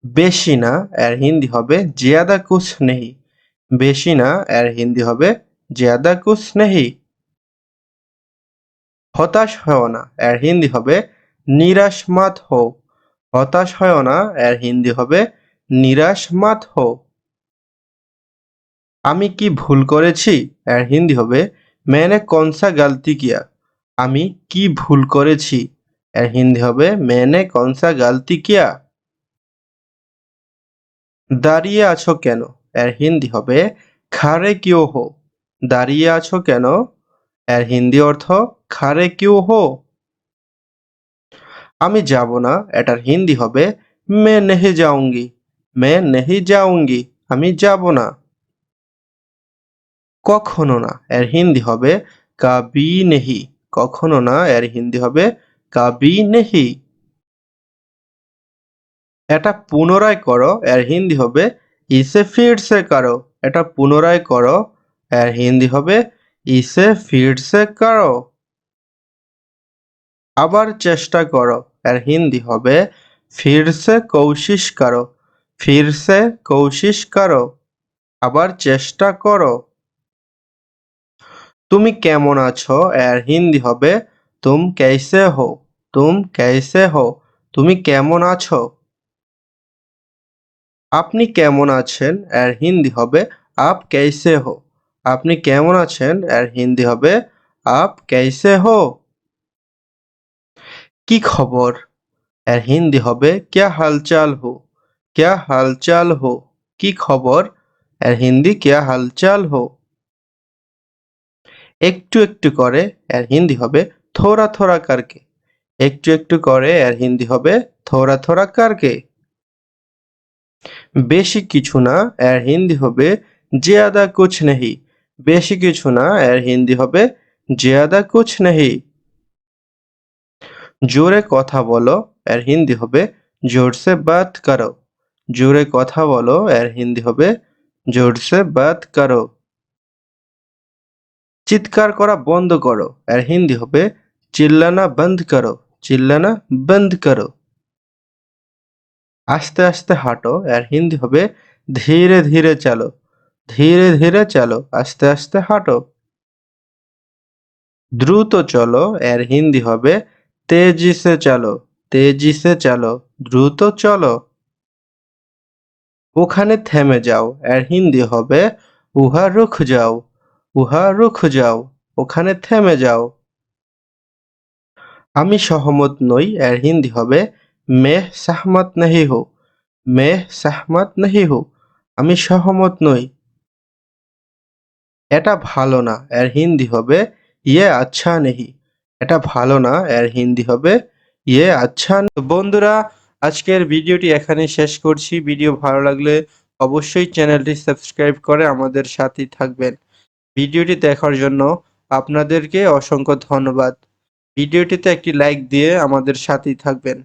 বেশি না এর হিন্দি হবে জ্যাদা কুছ নেহি। বেশি না এর হিন্দি হবে জ্যাদা কুছ নেহি। হতাশ হয়ো না এর হিন্দি হবে নিরাশ মত হো। হতাশ হয়ো না এর হিন্দি হবে নিরাশ মত হো। আমি কি ভুল করেছি এর হিন্দি হবে मैंने कौन सा गलती किया। আমি কি ভুল করেছি এর হিন্দি হবে मैंने कौन सा गलती किया। দাঁড়িয়ে আছো কেন এর হিন্দি হবে খাড়ে কিউ হো। দাঁড়িয়ে আছো কেন এর হিন্দি অর্থ খাড়ে কিউ হো। আমি যাব না এটার হিন্দি হবে মে নেহি যাউঙ্গি। মে নেহি যাউঙ্গি আমি যাব না। কখনো না এর হিন্দি হবে কাবি নেহি। কখনো না এর হিন্দি হবে কাবি নেহি। এটা পুনরায় করো এর হিন্দি হবে ইসে ফির সে করো। এটা পুনরায় করো এর হিন্দি হবে ইসে ফির সে করো। আবার চেষ্টা করো এর হিন্দি হবে ফির সে কোশিশ করো। ফির সে কোশিশ করো। আবার চেষ্টা করো। তুমি কেমন আছো এর হিন্দি হবে তুম कैसे हो। তুম कैसे हो তুমি কেমন আছো। আপনি কেমন আছেন এর হিন্দি হবে আপ कैसे हो। আপনি কেমন আছেন এর হিন্দি হবে আপ कैसे हो। কি খবর এর হিন্দি হবে क्या हालचाल हो। क्या हालचाल हो কি খবর এর হিন্দি क्या हालचाल हो। একটু একটু করে এর হিন্দি হবে থোড়া থোড়া करके। একটু একটু করে এর হিন্দি হবে থোড়া থোড়া करके। বেশি কিছু না এর হিন্দি হবে জ্যাদা কুছ নেহি। বেশি কিছু না এর হিন্দি হবে জ্যাদা কুছ নেহি। জোরে কথা বলো এর হিন্দি হবে জোরসে বাত করো। জোরে কথা বলো এর হিন্দি হবে জোরসে বাত করো। চিৎকার করা বন্ধ করো এর হিন্দি হবে চিল্লানা বন্ধ করো। চিল্লানা বন্ধ করো। আস্তে আস্তে হাঁটো এর হিন্দি হবে ধীরে ধীরে চলো। ধীরে ধীরে চলো আস্তে আস্তে হাঁটো। দ্রুত চলো এর হিন্দি হবে তেজি সে চলো। তেজি সে চলো দ্রুত চলো। ওখানে থেমে যাও এর হিন্দি হবে উহা রুখ যাও। উহা রুখ যাও ওখানে থেমে যাও। আমি সহমত নই এর হিন্দি হবে মেহ সাহমত নেহি হো। মেহ সাহমত নেহি হো আমি সহমত নই। এটা ভালো না এর হিন্দি হবে ইয়ে আচ্ছা নেহি। এটা ভালো না এর হিন্দি হবে ইয়ে আচ্ছা তো বন্ধুরা আজকের ভিডিওটি এখানে শেষ করছি। ভিডিও ভালো লাগলে অবশ্যই চ্যানেলটি সাবস্ক্রাইব করে আমাদের সাথেই থাকবেন। ভিডিওটি দেখার জন্য আপনাদেরকে অসংখ্য ধন্যবাদ। ভিডিওটিতে একটি লাইক দিয়ে আমাদের সাথেই থাকবেন।